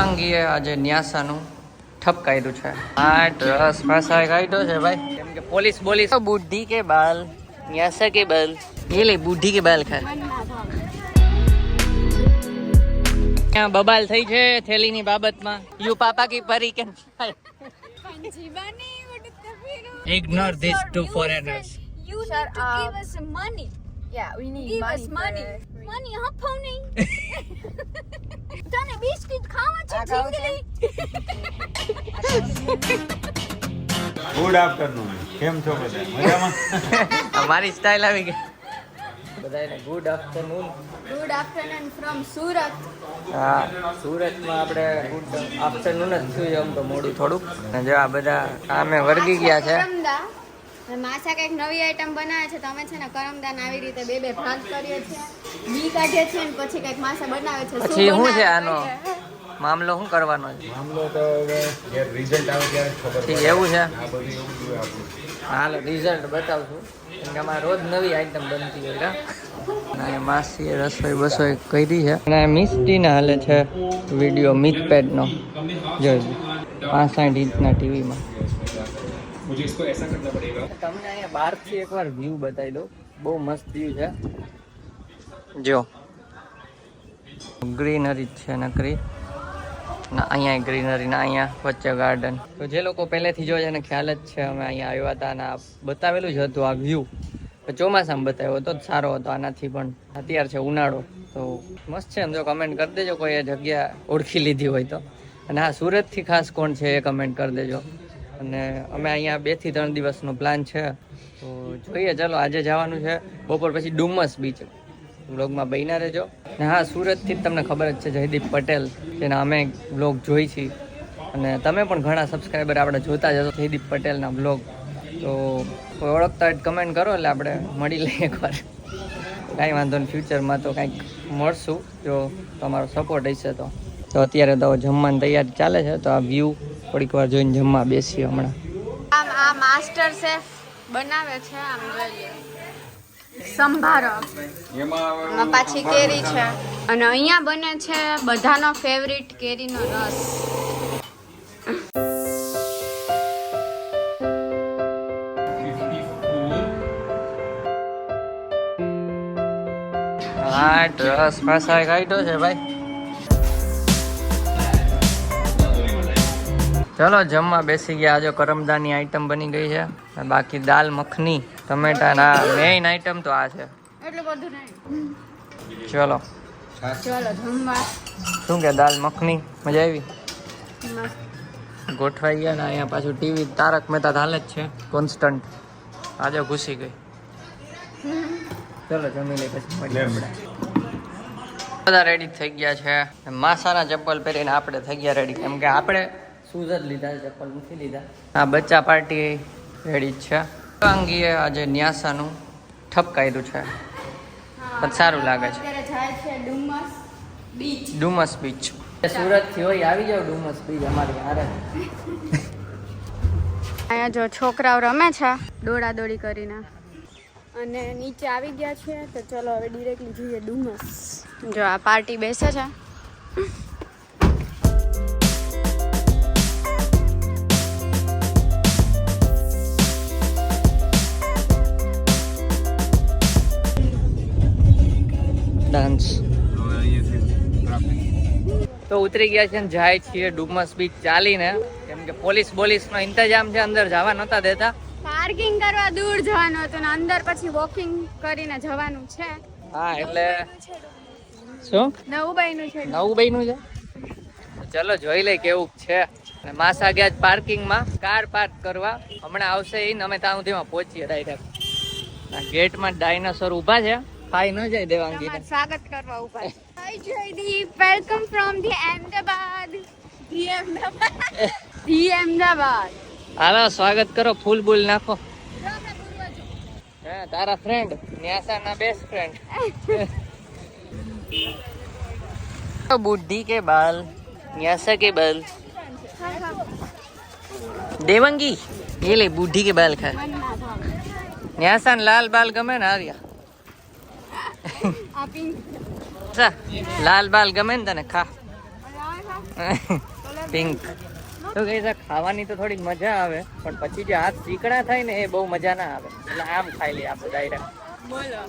અંગીએ આજે ન્યાસાનું ઠપ કાઢ્યું છે 8-10 ભાષા કાઢ્યો છે ભાઈ કેમ કે પોલીસ બોલી બુઢી કે બાલ ન્યાસા કે બાલ એ લે બુઢી કે બાલ ખાય બબાલ થઈ છે થેલીની બાબતમાં યુ પાપા કી પરી કે ignore this to foreigners You need to give us money. Yeah, we need Give money. us money. Money આપો નહીં. તને બિસ્કિટ ખાવા છે જિંદગી. Good afternoon. કેમ છો બધા? મજામાં? અમારી સ્ટાઇલ આવી ગઈ બધાને good afternoon Good afternoon from Surat. હા સુરતમાં આપણે ગુડ આફ્ટરનૂન જ થયું આમ તો મોડું થોડુંક અને જો આ બધા કામે વર્ગી ગયા છે કરમદા. માસા કંઈક નવી આઈટમ બનાવે છે તો અમે છે ને કરમદાન આવી રીતે બે ભાગ કરીએ છીએ બી કાઢીએ છીએ ને પછી કંઈક માસા બનાવે છે પછી શું છે આનો મામલો શું કરવાનો છે મામલો તો હવે જ્યારે રિઝલ્ટ આવે ત્યારે જ ખબર ઠીક પડે. એવું છે આ બધું એવું જોઈએ આપણું. હાલો રિઝલ્ટ બતાવશું કેમ કે અમારે રોજ નવી આઈટમ બનતી હોય અને માસીએ રસોઈ બસોઈ કરી છે અને મિસ્ટીને હાલે છે વિડીયો મિથપેડનો જોઈ 65 ઇંચના ટીવીમાં તમને અહીંયા બહારથી એકવાર વ્યૂ બતાવી દઉં બહુ મસ્ત વ્યૂ છે જો ગ્રીનરી છે નકરી ના અહીંયા ગ્રીનરી ના અહીંયા વચ્ચે ગાર્ડન તો જે લોકો પહેલેથી જોઈ એને ખ્યાલ જ છે અમે અહીંયા આવ્યા હતા અને આ બતાવેલું જ હતું આ વ્યૂ ચોમાસામાં બતાવ્યો હતો જ સારો હતો આનાથી પણ અત્યારે છે ઉનાળો તો મસ્ત છે એમ જો કમેન્ટ કરી દેજો કોઈ એ જગ્યા ઓળખી લીધી હોય તો અને હા સુરતથી ખાસ કોણ છે એ કમેન્ટ કરી દેજો અને અમે અહીંયા 2 થી 3 દિવસનો પ્લાન છે તો જોઈએ ચલો આજે જવાનું છે બપોર પછી ડુમસ બીચ વ્લોગમાં બન્યા રહેજો ને હા સુરતથી જ તમને ખબર જ છે જયદીપ પટેલ જેના અમે વ્લોગ જોઈ છીએ અને તમે પણ ઘણા સબસ્ક્રાઈબર આપણે જોતા જ હશો જયદીપ પટેલના વ્લોગ તો કોઈ ઓળખતા હોય કમેન્ટ કરો એટલે આપણે મળી લઈએ એકવાર કાંઈ વાંધો નહીં ફ્યુચરમાં તો કંઈક મળશું જો તમારો સપોર્ટ હશે તો અત્યારે તો જમવાની તૈયારી ચાલે છે તો આ વ્યૂ થોડીક વાર જોઈને જમવા બેસીએ હમણાં આ માસ્ટર શેફ બનાવે છે આમ જોઈએ સંભારો એમાં પાછી કેરી છે અને અહીંયા બને છે બધાનો ફેવરિટ કેરીનો રસ 8-10 ભાષા કાઢ્યો છે ભાઈ ચલો જમવા બેસી ગયા આજે કરમદાની આઈટમ બની ગઈ છે બાકી દાલ મખની ટમેટા ના મેઇન આઈટમ તો આ છે એટલું બધું નહીં ચલો ચલો જમવા શું કે દાલ મખની મજા આવી મસ્ત ગોઠવાઈ ગયા ને અહીંયા પાછું ટીવી તારક મહેતા હાલે જ છે કોન્સ્ટન્ટ આજે ઘૂસી ગઈ ચલો જમી લઈ પછી મળીએ બધા રેડી થઈ ગયા છે માસાના ચપ્પલ પહેરીને આપણે થઈ ગયા રેડી કેમ કે આપણે શૂઝ જ લીધા ચપ્પલ નથી લીધા આ બચ્ચા પાર્ટી રેડી જ છે અંગીએ આજે ન્યાસાનું ઠપ કાઢ્યું છે પણ સારું લાગે છે અત્યારે જાય છે ડુમસ બીચ ડુમસ બીચ સુરત થી હોય આવી જાવ ડુમસ બીચ અમારી હારે અહીંયા જો છોકરાઓ રમે છે દોડા દોડી કરીને અને નીચે આવી ગયા છે તો ચલો હવે ડિરેક્ટલી જઈએ ડુમસ જો આ પાર્ટી બેસે છે ડાન્સ તો ઉતરી ગયા છે ને જાય છીએ ડુમસ બીચ ચાલીને કેમ કે પોલીસ નો ઇંતજામ છે અંદર જવા નતા દેતા પાર્કિંગ કરવા દૂર જવાનું હતું ને અંદર પછી વોકિંગ કરીને જવાનું છે હા એટલે શું નવું બન્યું છે નવું બન્યું છે ચલો જોઈ લઈ કેવું છે અને માસા ગયા પાર્કિંગમાં કાર પાર્ક કરવા હમણાં આવશે એ અમે ત્યાં સુધીમાં પહોંચીએ ડાયરેક્ટ ગેટમાં ડાયનાસોર ઊભા છે ખાઈ ન જાય દેવાંગી તમારું સ્વાગત કરવા ઉભા છે hi Jaydeep welcome from the Ahmedabad Ahmedabad હાલો સ્વાગત કરો ફૂલ બુલ નાખો હે તારા ફ્રેન્ડ ન્યાસાના બેસ્ટ ફ્રેન્ડ બુઢી કે બાલ ન્યાસા કે બાલ દેવંગી ये ले बूढ़ी के बाल खा न्यासा लाल बाल गमे ने आर्या लाल बाल गमे ने तने खा પિંક. તો ગાઈસ આ ખાવાની તો થોડીક મજા આવે પણ પછી જે હાથ ચીકણા થાય ને એ બહુ મજા ના આવે. એટલે આમ ખાઈ લઈએ આપણે ડાયરેક્ટ. બોલો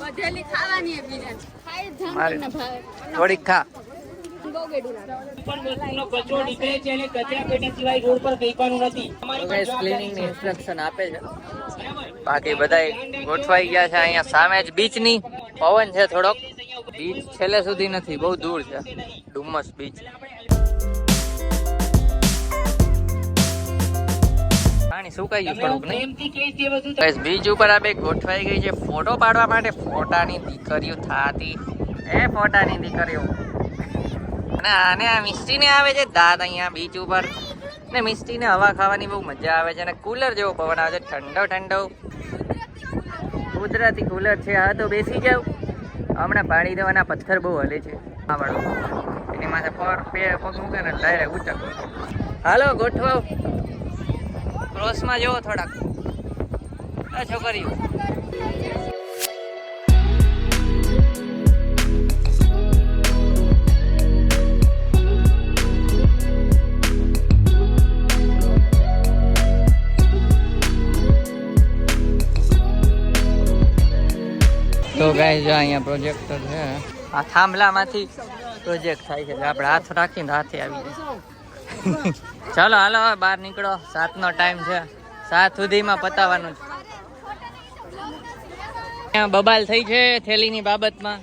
વધેલી ખાવાની હે બીજા ખાઈ જામ મારે તમને ભાવે થોડીક ખા. બહુ ગેડું લાગે તો ગાઈસ ક્લીનિંગ ની ઇન્સ્ટ્રક્શન આપે છે. બાકી બધાય ગોઠવાઈ ગયા છે. અહીંયા સામે જ બીચ ની પવન છે થોડોક. બીચ છેલ્લે સુધી નથી, બહુ દૂર છે ડુમસ બીચ. પાણી સુકાઈ ગયું થોડુંક નહીં. ગાઈસ બીચ ઉપર આ બે ગોઠવાઈ ગઈ છે ફોટો પાડવા માટે. ફોટાની દીકરીઓ થાતી એ ફોટાની દીકરીઓ. અને આને આ મિસ્ટીને આવે છે દાદ અહીંયા બીચ ઉપર ને મિસ્ટીને હવા ખાવાની બહુ મજા આવે છે. અને કુલર જેવો પવન આવે છે, ઠંડો ઠંડો કુદરતી કુલર છે. હા તો બેસી જાવ. હમણાં પાડી દેવાના પથ્થર બહુ હલે છે. આ વાળો એની માથે પગ મૂકે ને ડાયરેક્ટ ઊંચા. હાલો ગોઠવાવ. ક્રોસમાં જવો થોડાક છોકરીઓ. તો ગાઈસ જો અહીંયા પ્રોજેક્ટર છે. આ થાંભલામાંથી પ્રોજેક્ટ થાય છે. આપણે હાથ રાખીને હાથે આવી જાય. ચાલો હાલો હવે બહાર નીકળો. 7 નો ટાઈમ છે. 7 સુધીમાં પતાવવાનું છે. અહીંયા બબાલ થઈ છે થેલીની બાબતમાં.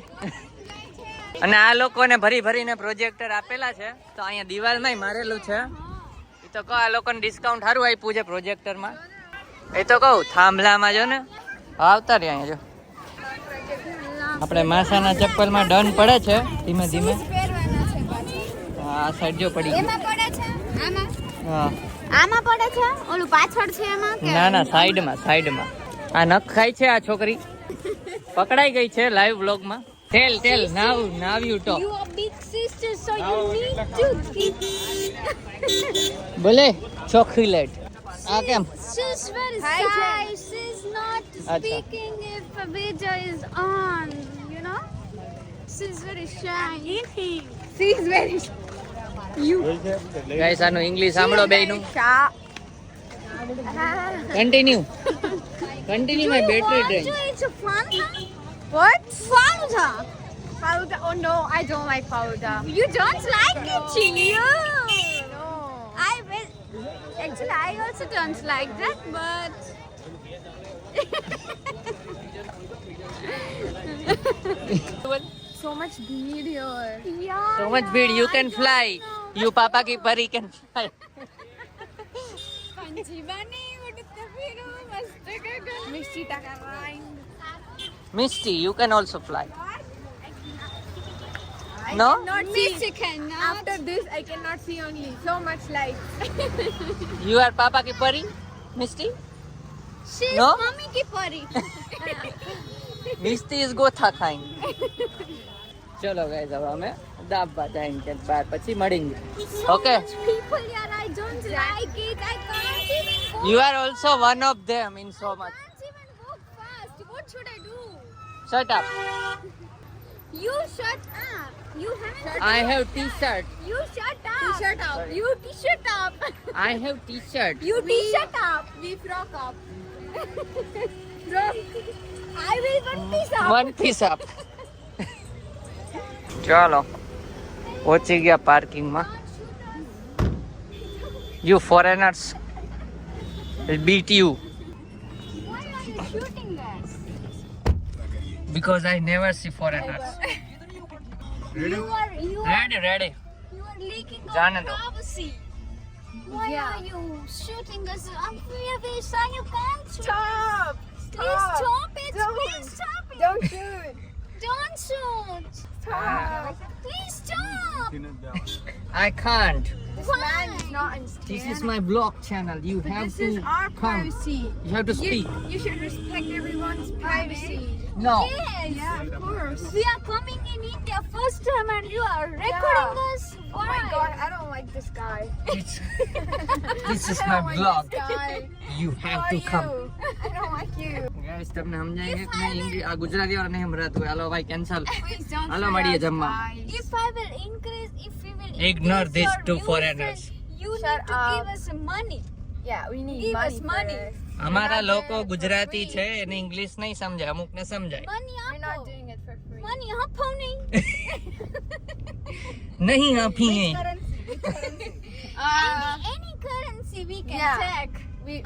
અને આ લોકોને ભરી ભરીને પ્રોજેક્ટર આપેલા છે. તો અહીંયા દિવાલમાં મારેલું છે. એ તો કહો આ લોકોને ડિસ્કાઉન્ટ સારું આપ્યું છે પ્રોજેક્ટરમાં. એ તો કહું થાંભલામાં જો ને આવતા રહ્યા અહીંયા જો. આપણે માસાના ચપ્પલમાં ડન પડે છે ધીમે ધીમે. હા આ સાઈડ જો પડી ગઈ. એમાં પડે છે આમાં હા આમાં પડે છે ઓલું પાછળ છે એમાં કે ના ના સાઈડમાં સાઈડમાં. આ નખ ખાય છે આ છોકરી. પકડાઈ ગઈ છે લાઈવ વ્લોગમાં. Tell now you talk. You are big sister so you need to keep બોલે ચોકલેટ. આ કેમ? She's very shy. She's not speaking if a video is on, you know? She's very shy. She's very shy. Guys આનું English સાંભળો બેયનું. Continue my battery drain. It's a fun. What? Fauda. Fauda. Oh no, I don't like Fauda. You don't like it, Chilio? No. I will. Actually, I also don't like that, but. So much video. Yeah. So much speed you can fly. You papa ki pari can fly. Panjivani udutta firu mast gagan. Misty taka rhyme. Misty, you can also fly. No? Not Misty cannot. After this, I cannot see only so much light. You are papa ki pari, Misty? She's No? mommy ki pari. Misty is gotha ખાઈ. ચલો guys હવે અમે દાબવા જઈને કે બાર પછી મળીએ. Okay. People here, I don't like it. I can't even go. You are also one of them in so much. I can't even walk fast. What should I do? Shut up. You shut up. You haven't. I have t-shirt. You shut up. T-shirt up. You t-shirt up. I have t-shirt. You t-shirt up. We frock up. Frock. I will one piece up. One piece up. ચાલો પહોંચી ગયા પાર્કિંગમાં. You foreigners will beat you Why are you shooting us? because I never see foreigners. You are Ready. you are leaking जाने our दो. privacy. Why are you shooting us? I'm very sorry. You can't stop. Please stop it. Please stop it. Don't shoot. Don't shoot. Stop. Please stop. I can't. This Why? man is not in This is my vlog channel. You have This to is our come. privacy. You have to speak. You should respect everyone's privacy. No. Yes. Yeah, of course. We are coming in India first time and you are recording us. Oh my god, I don't like this guy. This is I my don't like vlog. this guy. You Who have are to come. you? I don't like you. Guys તમને સમજાય કે નહીં English આ ગુજરાતી વાળા નહીં સમજાતું હોય. હાલો ભાઈ cancel. Please don't Hello, say Maria that, Jamma. guys. If I will increase, if we will Ignore increase these your two usage, foreigners. You Shut need to give up. us money. Yeah, we need Give money us money. first. અમારા We're not લોકો doing it for Gujarati free. છે એને English નહીં સમજાય, અમુકને સમજાય. Money We're not આપો. doing it for free. Money આપો નહીં. નહીં આપીએ. Any currency we can Yeah. take.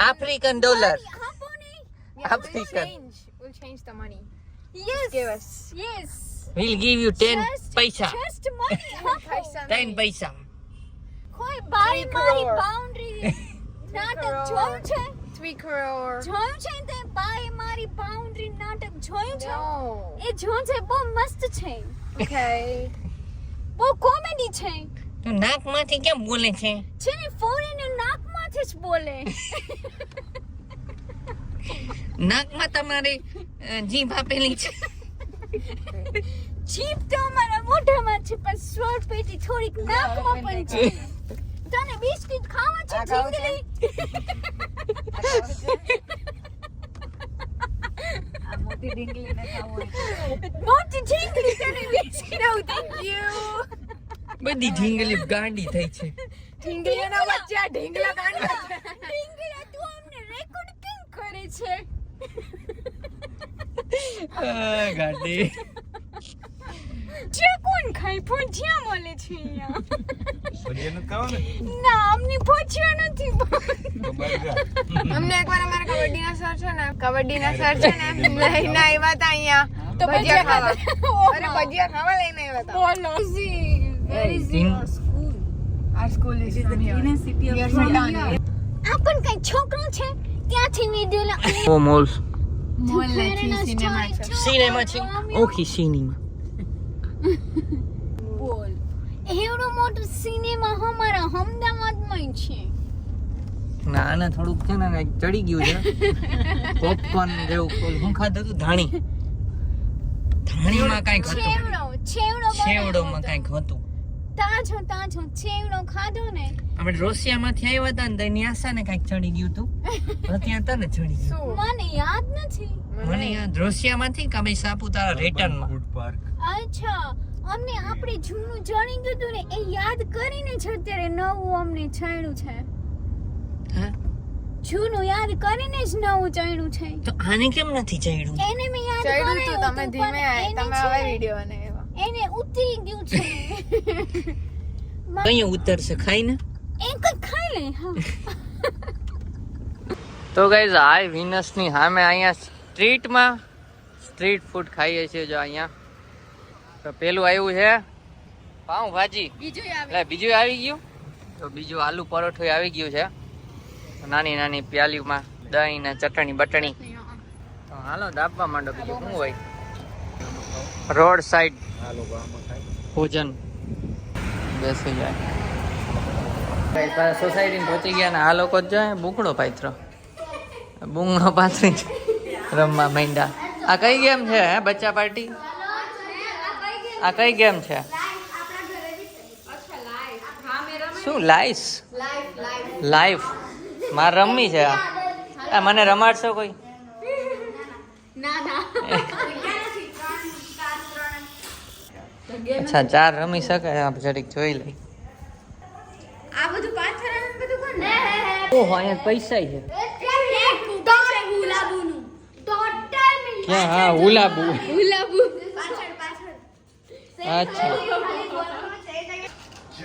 African dollar. Money આપો નહીં. Yeah, we'll African. change. We'll change the money. Yes. Give us. Yes. We'll give you 10 પૈસા. Just money આપો. 10 પૈસા. કોઈ બારી 3 મારી crore. બાઉન્ડ્રી નાટક crore. જોયું છે? 3 crore. જોયું છે તે બારી મારી બાઉન્ડ્રી નાટક જોયું છે? No. એ જોયું છે બહુ મસ્ત છે. Okay. બહુ કોમેડી છે. તો નાકમાંથી કેમ બોલે છે? છે ને ફોરેનર નાકમાંથી જ બોલે. નાકમાં તમારે જીભ આપેલી છે. જીભ તો અમારા મોઢામાં છે પણ સ્વર પેટી થોડીક નાકમાં પણ છે. તને બિસ્કિટ ખાવા છે આ ખાવું છે? ઢીંગલી? મોટી ઢીંગલી તને બિસ્કિટ. No, thank you. બધી ઢીંગલી ગાંડી થઈ છે. ઢીંગલીના બચ્ચા ઢીંગલા કાઢી ઢીંગલા તું અમને રેકોર્ડ કેમ કરે છે? ગાંડી. જે કોણ ખાય ભજીયા મળે છે અહીંયા. ભજીયાનું ખાવ ને ના અમને ભજીયા નથી અમને એકવાર અમારા કબડ્ડીના સર છે ને લઈને આવ્યા હતા અહીંયા તો ભજીયા ખાવા. ખાવા. અરે ભજીયા ખાવા લઈને આવ્યા હતા. બોલો Where is your school? Our school is from here. We are Sultan. આ પણ કઈ છોકરો છે ત્યાંથી વિડિયો ઓ મોલ્સ સિનેમા છે. સિનેમા છે. Okay cinema. બોલ એવડો મોટો સિનેમા અમારા અમદાવાદમાં છે. ના ના થોડુંક છે ને કંઈક ચડી ગયું છે. પોપકોર્ન જેવું હું ખાધું હતું ધાણીમાં કંઈક હતું. છેવડો છેવડોમાં કંઈક હતું. તાજો છેવડો ખાધો ને. આપણે રોસિયામાંથી આવ્યા હતા ને તો એની આશા ને કંઈક ચડી ગયું હતું. તો ત્યાં તને ચડી ગયું. શું? મને યાદ નથી. મને યાદ રોસિયામાંથી કે અમે સાપુતારા રિટર્નમાં. ફૂડ પાર્ક અચ્છા અમને આપણે જૂનું જાણી ગયું હતું ને એ યાદ કરીને જ અત્યારે નવું અમને ચડ્યું છે. હા જૂનું યાદ કરીને જ નવું ચડ્યું છે. તો આને કેમ નથી ચડ્યું? એને મેં યાદ ચડ્યું કરાયું તું તમે હતું, ધીમે પણ એને તમે છે હવે ને, વિડિયો બનાવ્યો. એને ઉતરી ગયું છે. કઈ ઉતરશે ખાઈને? એ કઈ ખાઈ લે. હા તો ગાઈઝ આ વિનસની સામે અહીંયા સ્ટ્રીટ ફૂડ ખાઈએ છીએ જો અહીંયા. તો પેલું આવ્યું છે પાઉં ભાજી. બીજું એટલે બીજું આવી ગયું. તો બીજું આલુ પરોઠું આવી ગયું છે નાની નાની પ્યાલીમાં દહીં ને ચટણી બટણી. તો હાલો દાબવા માંડો બીજું શું હોય. રોડ સાઈડ ભોજન બેસી જાય. સોસાયટી પહોંચી ગયા ને આ લોકો જ જાય બુકડો પાથરો બુંગણો પાથરી રમવા માંડ્યા. આ કઈ ગેમ છે હે બચ્ચા પાર્ટી? આ કઈ ગેમ છે? શું લાઈસ? લાઈફ મારે રમવી છે આ મને રમાડશો કોઈ? અચ્છા 4 રમી શકાય. આપ જરીક જોઈ લઈ. આ બધું પાથરાનું બધું કોણ? ઓહો અહીંયા પૈસા છે ક્યાં? હા હુલાબુ. અચ્છા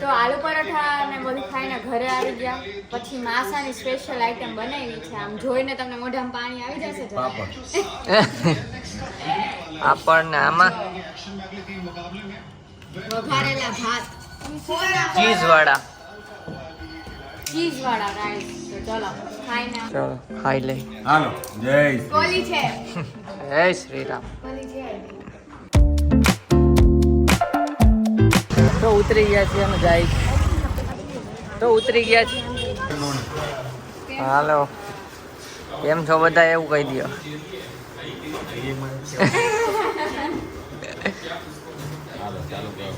તો આલુ પરોઠા ને બધું ખાઈને ઘરે આવી ગયા પછી માસાની સ્પેશિયલ આઈટમ બનાવી છે. આમ જોઈને તમને મોઢામાં પાણી આવી જશે જરા. આપણને આમાં વઘારેલા ભાત ચીઝ વાળા. ચીઝ વાળા રાઈસ. તો ચલો ખાઈને ચલો ખાઈ લઈ. હાલો જય શ્રી કોલી છે જય શ્રી રામ. કોલી છે. તો ઉતરી ગયા છીએ અમે જાય. તો ઉતરી ગયા છીએ. હાલો કેમ છો બધા એવું કહી દો. હાલો ચાલુ કરો.